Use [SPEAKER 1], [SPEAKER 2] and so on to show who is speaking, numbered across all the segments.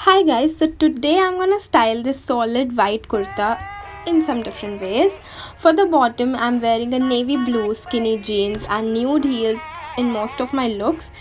[SPEAKER 1] Hi guys, so today I'm gonna style this solid white kurta in some different ways. For the bottom, I'm wearing a navy blue skinny jeans and nude heels in most of my looks.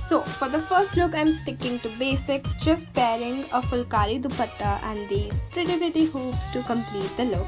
[SPEAKER 1] So for the first look, I'm sticking to basics, just pairing a fulkari dupatta and these pretty hoops to complete the look.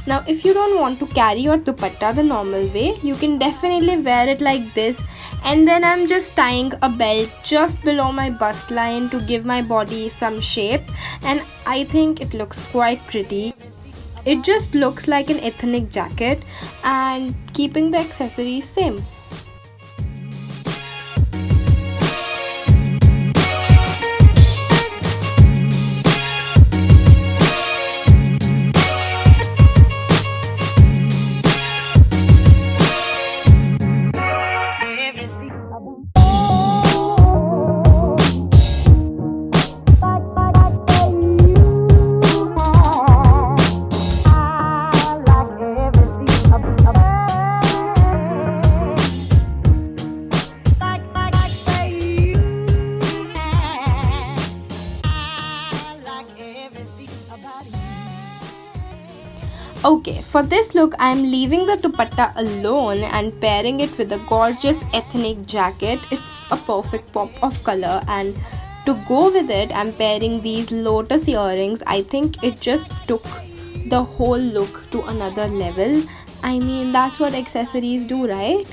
[SPEAKER 1] Now if you don't want to carry your dupatta the normal way, you can definitely wear it like this, and then I'm just tying a belt just below my bust line to give my body some shape, and I think it looks quite pretty. It just looks like an ethnic jacket and keeping the accessories same. Okay, for this look, I am leaving the dupatta alone and pairing it with a gorgeous ethnic jacket. It's a perfect pop of color, and to go with it, I'm pairing these lotus earrings. I think it just took the whole look to another level. I mean, that's what accessories do, right?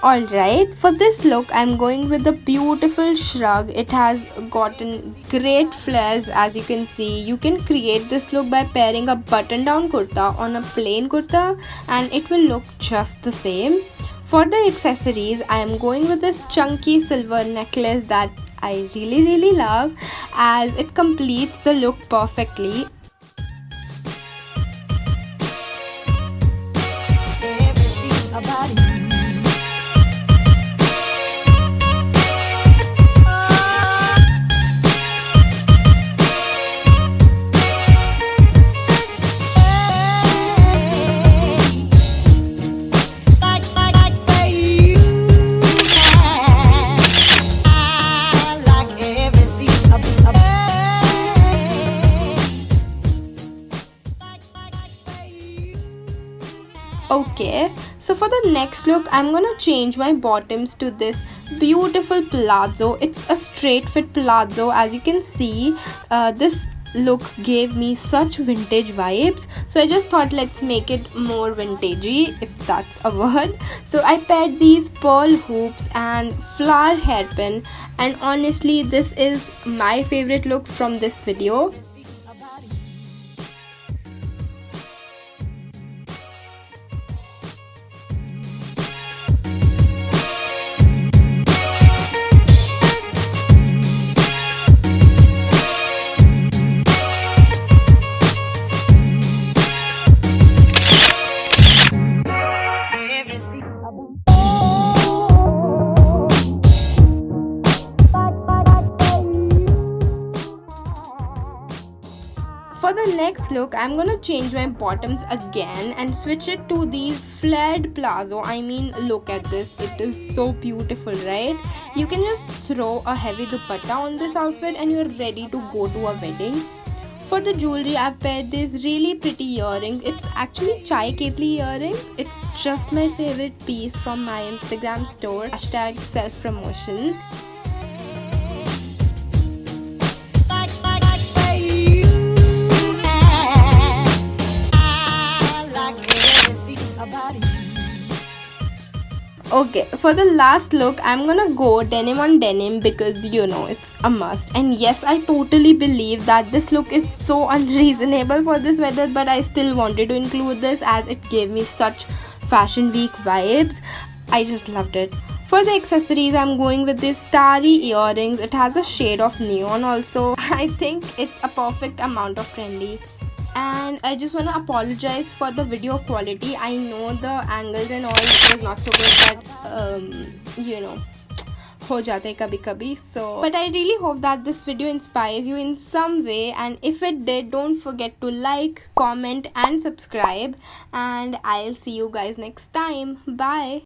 [SPEAKER 1] Alright, for this look I'm going with the beautiful shrug. It has gotten great flares, as you can see. You can create this look by pairing a button down kurta on a plain kurta and it will look just the same. For the accessories, I am going with this chunky silver necklace that I really love, as it completes the look perfectly. Okay, so for the next look, I'm gonna change my bottoms to this beautiful palazzo. It's a straight fit palazzo. As you can see, this look gave me such vintage vibes, so I just thought let's make it more vintagey, if that's a word. So I paired these pearl hoops and flower hairpin, and honestly this is my favorite look from this video. For the next look, I'm gonna change my bottoms again and switch it to these flared palazzo. I mean, look at this, it is so beautiful, right? You can just throw a heavy dupatta on this outfit and you're ready to go to a wedding. For the jewelry, I've paired these really pretty earrings. It's actually chai ketli earrings. It's just my favorite piece from my Instagram store. # self promotion. Okay, for the last look, I'm gonna go denim on denim because you know it's a must. And yes, I totally believe that this look is so unreasonable for this weather, but I still wanted to include this as it gave me such fashion week vibes. I just loved it. For the accessories, I'm going with these starry earrings. It has a shade of neon also. I think it's a perfect amount of trendy. And I just want to apologize for the video quality. I know the angles and all was not so good, but you know, ho jate kabhi kabhi. So but I really hope that this video inspires you in some way, and if it did, don't forget to like, comment and subscribe, and I'll see you guys next time. Bye.